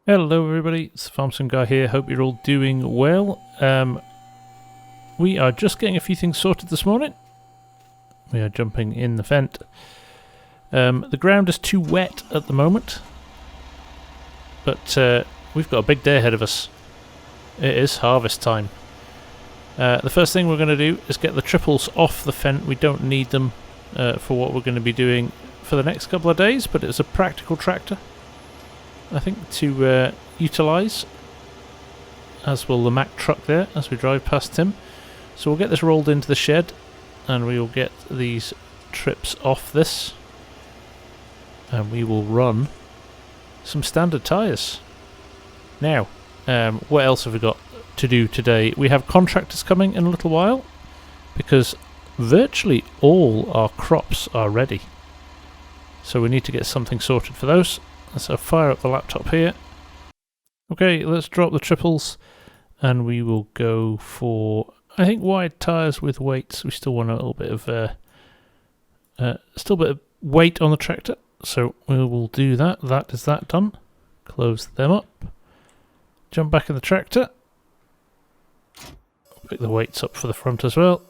Hello everybody, it's the FarmSim guy here, hope you're all doing well. We are just getting a few things sorted this morning. We are jumping in the fendt. The ground is too wet at the moment, but we've got a big day ahead of us. It is harvest time. The first thing we're going to do is get the triples off the fendt. We don't need them for what we're going to be doing for the next couple of days, but it's a practical tractor, I think, to utilise, as will the Mack truck there as we drive past him. So we'll get this rolled into the shed and we will get these trips off this and we will run some standard tyres. Now, what else have we got to do today? We have contractors coming in a little while because virtually all our crops are ready. So we need to get something sorted for those. So fire up the laptop here. Okay, let's drop the triples and we will go for, I think, wide tyres with weights. We still want a little bit of weight on the tractor, so we will do that. That is that done. Close them up. Jump back in the tractor. Pick the weights up for the front as well.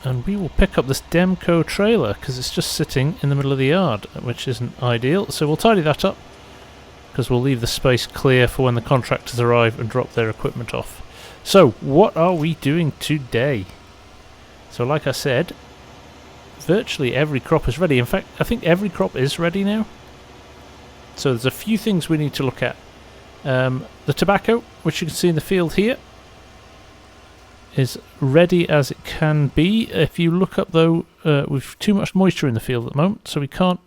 And we will pick up this Demco trailer because it's just sitting in the middle of the yard, which isn't ideal. So we'll tidy that up because we'll leave the space clear for when the contractors arrive and drop their equipment off. So what are we doing today? So like I said, virtually every crop is ready. In fact, I think every crop is ready now. So there's a few things we need to look at. The tobacco, which you can see in the field here, is ready as it can be. If you look up though, we've too much moisture in the field at the moment, so we can't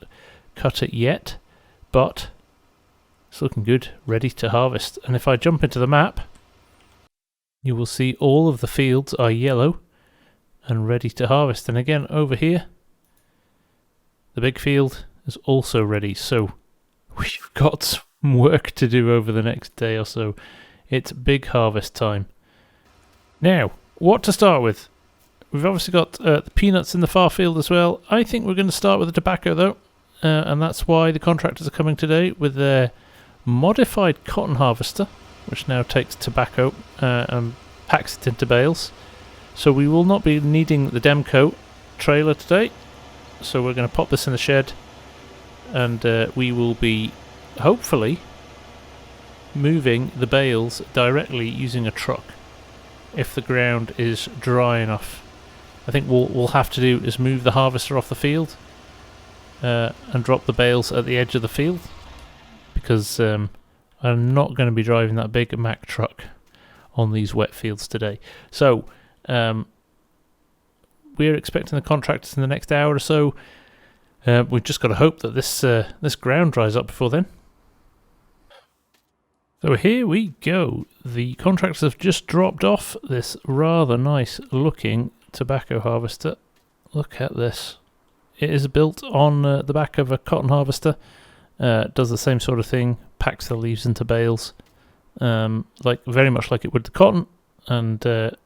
cut it yet, but it's looking good, ready to harvest. And if I jump into the map, you will see all of the fields are yellow and ready to harvest. And again, over here, the big field is also ready. So we've got some work to do over the next day or so. It's big harvest time. Now, what to start with? We've obviously got the peanuts in the far field as well. I think we're going to start with the tobacco though, and that's why the contractors are coming today with their modified cotton harvester, which now takes tobacco and packs it into bales. So we will not be needing the Demco trailer today, so we're going to pop this in the shed and we will be hopefully moving the bales directly using a truck. If the ground is dry enough, I think what we'll have to do is move the harvester off the field and drop the bales at the edge of the field, because I'm not going to be driving that big Mack truck on these wet fields today. So we're expecting the contractors in the next hour or so. We've just got to hope that this ground dries up before then. So here we go. The contractors have just dropped off this rather nice looking tobacco harvester. Look at this. It is built on the back of a cotton harvester. Does the same sort of thing, packs the leaves into bales, very much like it would the cotton, and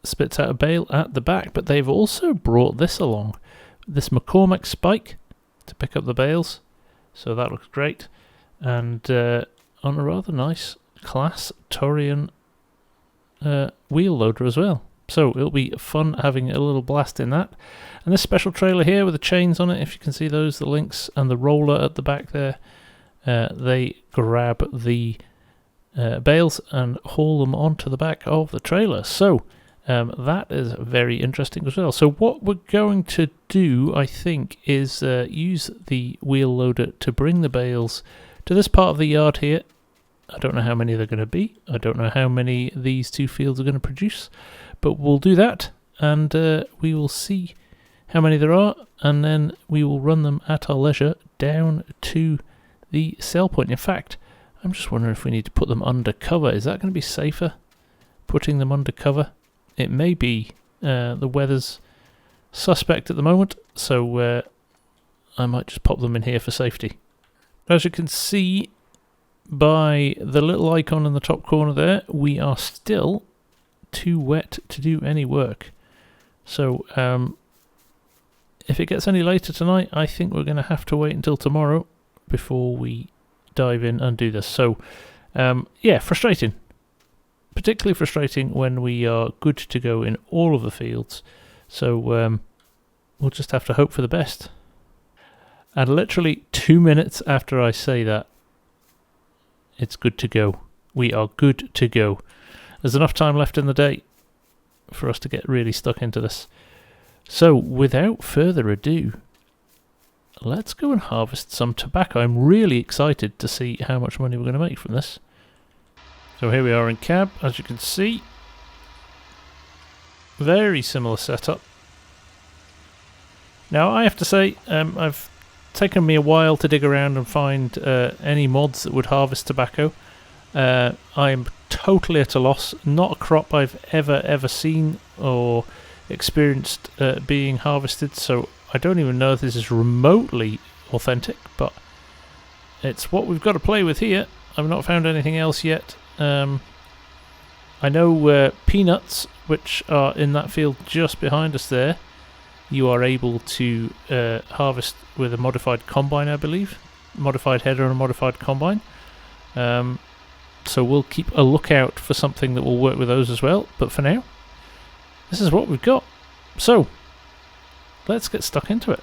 spits out a bale at the back. But they've also brought this along, this McCormick spike to pick up the bales. So that looks great. And on a rather nice class Torian wheel loader as well. So it'll be fun having a little blast in that. And this special trailer here with the chains on it, if you can see those, the links, and the roller at the back there, they grab the bales and haul them onto the back of the trailer. So that is very interesting as well. So what we're going to do, I think, is use the wheel loader to bring the bales to this part of the yard here. I don't know how many they're going to be. I don't know how many these two fields are going to produce. But we'll do that, and we will see how many there are, and then we will run them at our leisure down to the sell point. In fact, I'm just wondering if we need to put them under cover. Is that going to be safer, putting them under cover? It may be. The weather's suspect at the moment, so I might just pop them in here for safety. As you can see by the little icon in the top corner there, we are still too wet to do any work. So if it gets any later tonight, I think we're going to have to wait until tomorrow before we dive in and do this. So, yeah, frustrating. Particularly frustrating when we are good to go in all of the fields. So we'll just have to hope for the best. And literally 2 minutes after I say that, it's good to go. We are good to go. There's enough time left in the day for us to get really stuck into this. So without further ado, let's go and harvest some tobacco. I'm really excited to see how much money we're going to make from this. So here we are in cab, as you can see. Very similar setup. Now I have to say, I've taken me a while to dig around and find any mods that would harvest tobacco. I am totally at a loss. Not a crop I've ever seen or experienced being harvested, so I don't even know if this is remotely authentic, but it's what we've got to play with here. I've not found anything else yet. I know peanuts, which are in that field just behind us there, you are able to harvest with a modified combine, I believe. Modified header and a modified combine. So we'll keep a lookout for something that will work with those as well. But for now, this is what we've got. So, let's get stuck into it.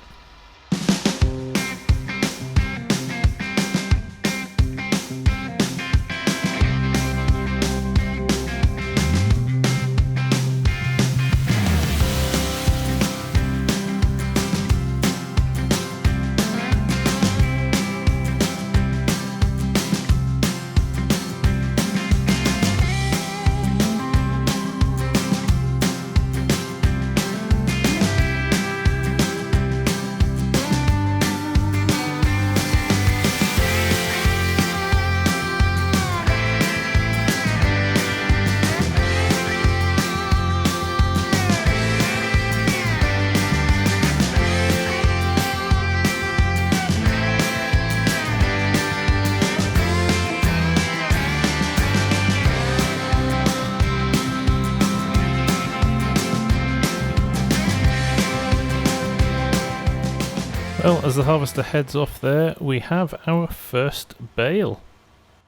Well, as the harvester heads off there, we have our first bale.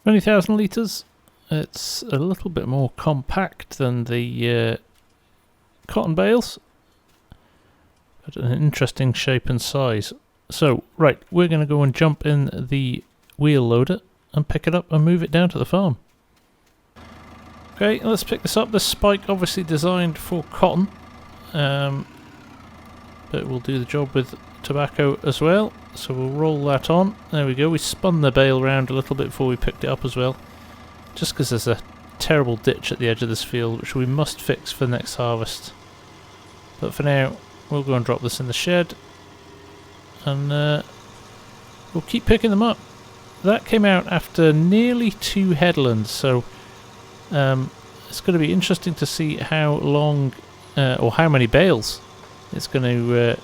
20,000 litres. It's a little bit more compact than the cotton bales, but an interesting shape and size. So, right, we're going to go and jump in the wheel loader and pick it up and move it down to the farm. Okay, let's pick this up. This spike obviously designed for cotton, but we'll do the job with tobacco as well. So we'll roll that on. There we go. We spun the bale around a little bit before we picked it up as well, just because there's a terrible ditch at the edge of this field which we must fix for the next harvest. But for now, we'll go and drop this in the shed, and we'll keep picking them up. That came out after nearly 2 headlands, so it's going to be interesting to see how long or how many bales it's going to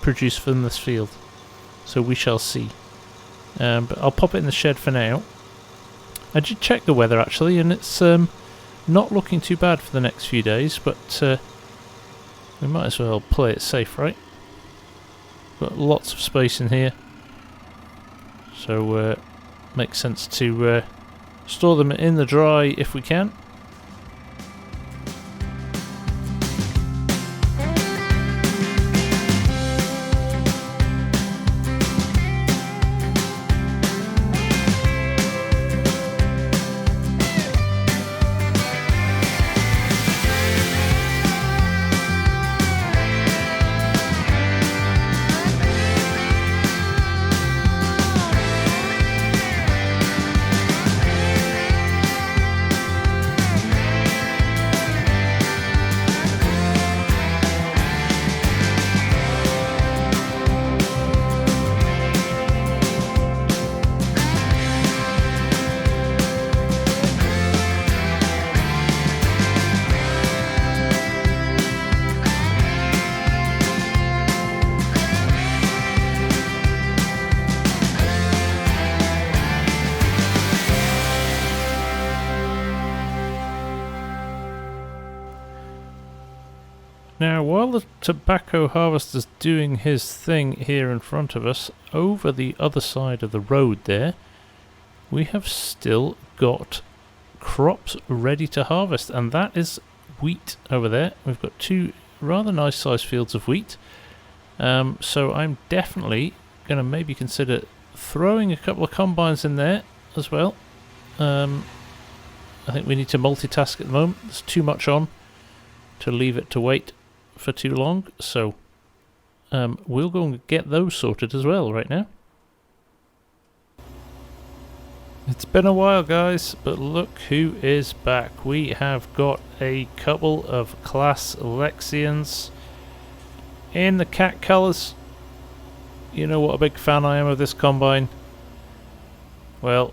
produce from this field. So we shall see. But I'll pop it in the shed for now. I did check the weather actually, and it's not looking too bad for the next few days, but we might as well play it safe, right? Got lots of space in here, so makes sense to store them in the dry if we can. Now, while the tobacco harvester's doing his thing here in front of us, over the other side of the road there, we have still got crops ready to harvest, and that is wheat over there. We've got two rather nice sized fields of wheat, so I'm definitely going to maybe consider throwing a couple of combines in there as well. I think we need to multitask at the moment. There's too much on to leave it to wait for too long, so we'll go and get those sorted as well right now. It's been a while, guys, but look who is back. We have got a couple of Class Lexians in the cat colours. You know what a big fan I am of this combine. Well,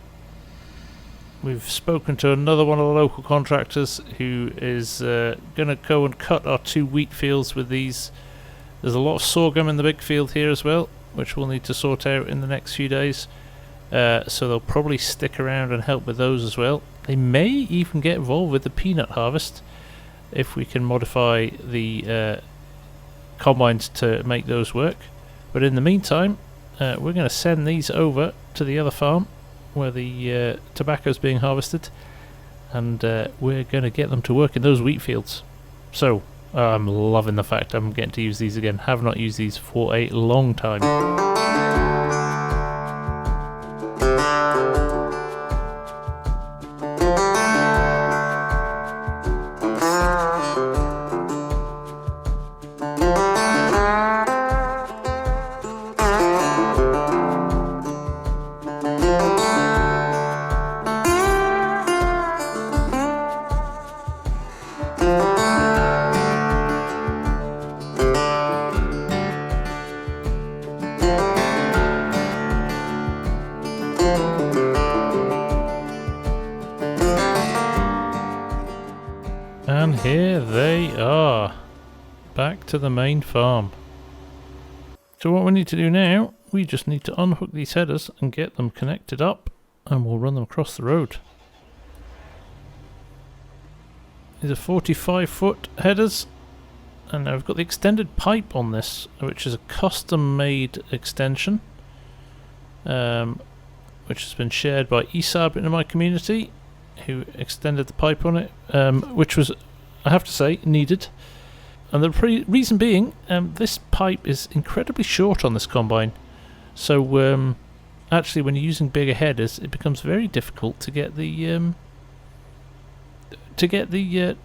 we've spoken to another one of the local contractors who is going to go and cut our 2 wheat fields with these. There's a lot of sorghum in the big field here as well, which we'll need to sort out in the next few days. So they'll probably stick around and help with those as well. They may even get involved with the peanut harvest if we can modify the combines to make those work. But in the meantime, we're going to send these over to the other farm where the tobacco is being harvested, and we're going to get them to work in those wheat fields. So I'm loving the fact I'm getting to use these again. Have not used these for a long time. And here they are, back to the main farm. So what we need to do now, we just need to unhook these headers and get them connected up, and we'll run them across the road. These are 45-foot headers, and I've got the extended pipe on this, which is a custom-made extension, which has been shared by Esab in my community, who extended the pipe on it, which was, I have to say, needed. And the reason being, this pipe is incredibly short on this combine, so actually when you're using bigger headers, it becomes very difficult to get the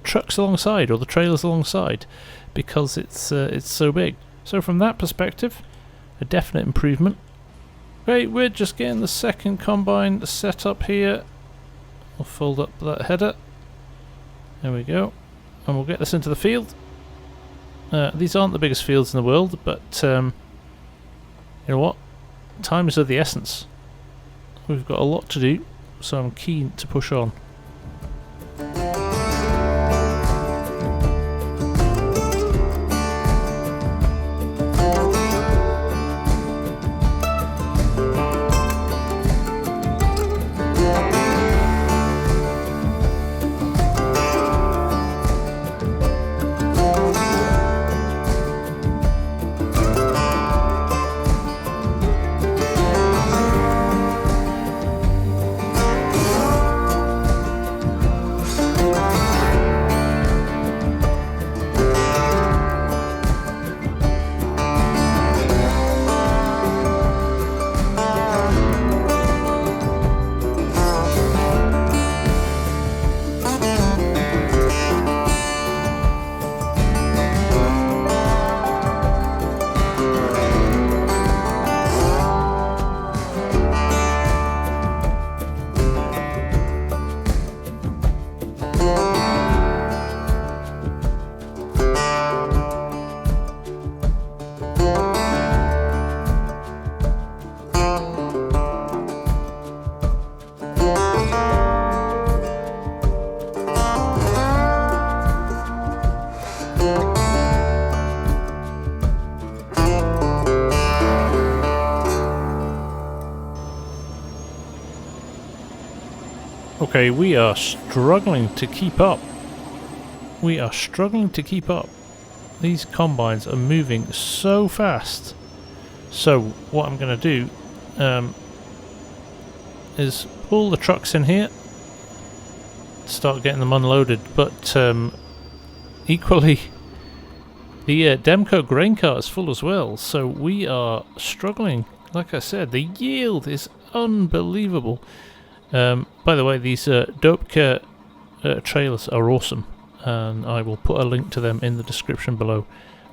trucks alongside, or the trailers alongside, because it's so big. So from that perspective, a definite improvement. Okay, we're just getting the second combine set up here. We'll fold up that header. There we go. And we'll get this into the field. These aren't the biggest fields in the world, but you know what? Time is of the essence. We've got a lot to do, so I'm keen to push on. Okay, we are struggling to keep up. We are struggling to keep up. These combines are moving so fast. So what I'm going to do is pull the trucks in here, start getting them unloaded, but equally the Demco grain cart is full as well, so we are struggling. Like I said, the yield is unbelievable. By the way, these Dopke trailers are awesome, and I will put a link to them in the description below.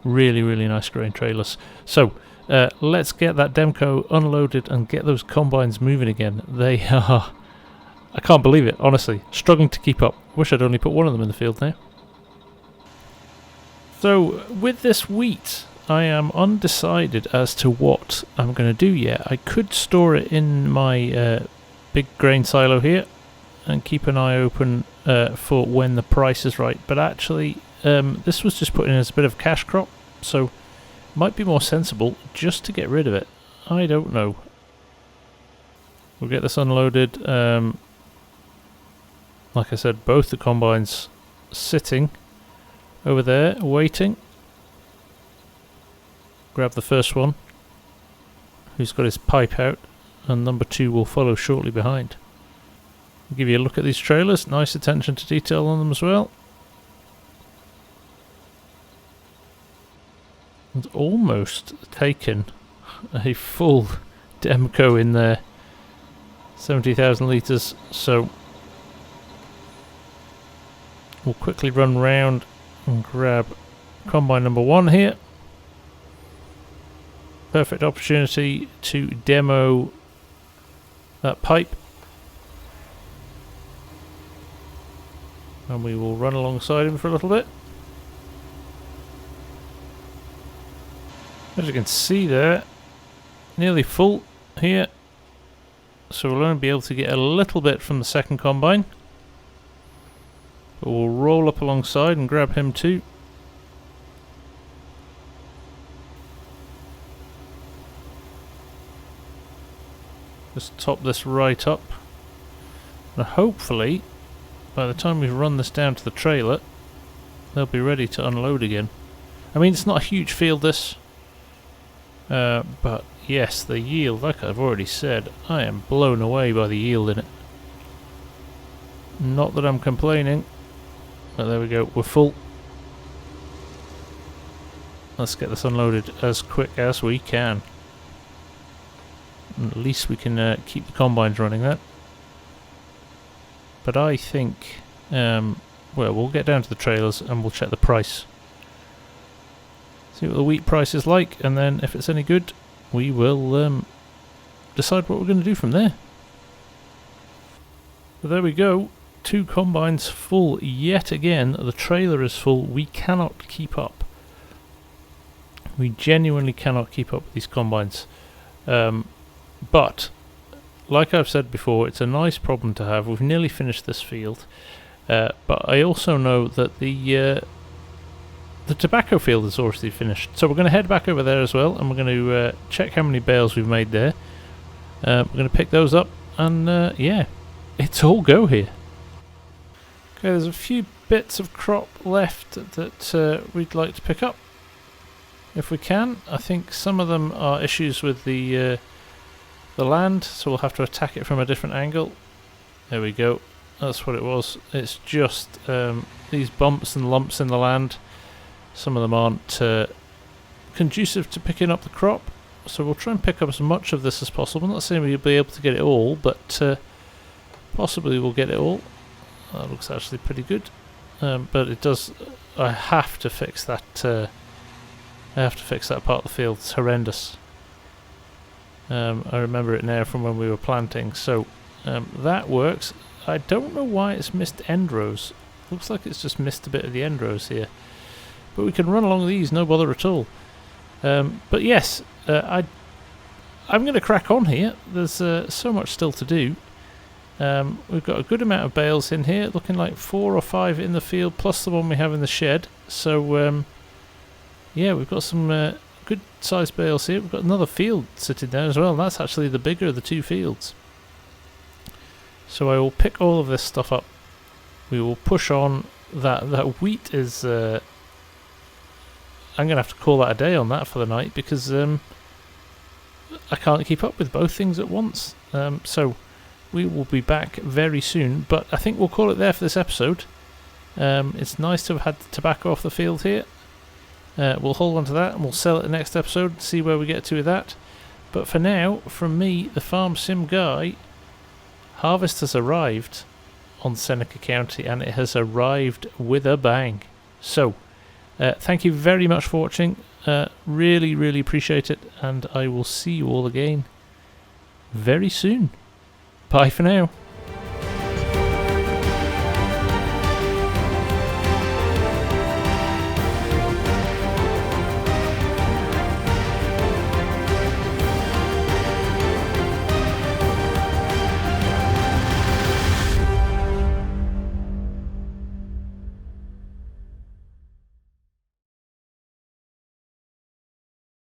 Really, really nice grain trailers. So let's get that Demco unloaded and get those combines moving again. They are, I can't believe it, honestly, struggling to keep up. Wish I'd only put one of them in the field now. So with this wheat, I am undecided as to what I'm going to do yet. I could store it in my big grain silo here and keep an eye open for when the price is right, but actually this was just put in as a bit of a cash crop, so it might be more sensible just to get rid of it. I don't know. We'll get this unloaded. Like I said, both the combines sitting over there waiting. Grab the first one, who's got his pipe out, and number 2 will follow shortly behind. I'll give you a look at these trailers. Nice attention to detail on them as well. It's almost taken a full Demco in there, 70,000 litres, so we'll quickly run round and grab combine number 1 here. Perfect opportunity to demo that pipe, and we will run alongside him for a little bit. As you can see there, nearly full here, so we'll only be able to get a little bit from the second combine, but we'll roll up alongside and grab him too. Just top this right up, and hopefully by the time we run this down to the trailer they'll be ready to unload again. I mean, it's not a huge field this, but yes, the yield, like I've already said, I am blown away by the yield in it. Not that I'm complaining, but there we go, we're full. Let's get this unloaded as quick as we can. And at least we can keep the combines running that. But I think, well, we'll get down to the trailers and we'll check the price. See what the wheat price is like, and then if it's any good, we will decide what we're going to do from there. So there we go, 2 combines full yet again. The trailer is full. We cannot keep up. We genuinely cannot keep up with these combines. But, like I've said before, it's a nice problem to have. We've nearly finished this field, but I also know that the tobacco field is already finished. So we're going to head back over there as well, and we're going to check how many bales we've made there. We're going to pick those up, and yeah, it's all go here. Okay, there's a few bits of crop left that we'd like to pick up, if we can. I think some of them are issues with the land, so we'll have to attack it from a different angle. There we go, that's what it was. It's just these bumps and lumps in the land. Some of them aren't conducive to picking up the crop, so we'll try and pick up as much of this as possible. I'm not saying we'll be able to get it all, but possibly we'll get it all. That looks actually pretty good, but it does, I have to fix that part of the field. It's horrendous. I remember it now from when we were planting, so that works. I don't know why it's missed end rows. Looks like it's just missed a bit of the end rows here, but we can run along these, no bother at all. But yes, I'm going to crack on here. There's so much still to do. We've got a good amount of bales in here, looking like 4 or 5 in the field plus the one we have in the shed, so yeah, we've got some good sized bales here. We've got another field sitting there as well, and that's actually the bigger of the 2 fields. So I will pick all of this stuff up. We will push on. That wheat is I'm going to have to call that a day on that for the night, because I can't keep up with both things at once. So we will be back very soon, but I think we'll call it there for this episode. It's nice to have had the tobacco off the field here. We'll hold on to that and we'll sell it the next episode, see where we get to with that. But for now, from me, the FarmSim guy, harvest has arrived on Seneca County, and it has arrived with a bang. So, thank you very much for watching. Really, really appreciate it, and I will see you all again very soon. Bye for now.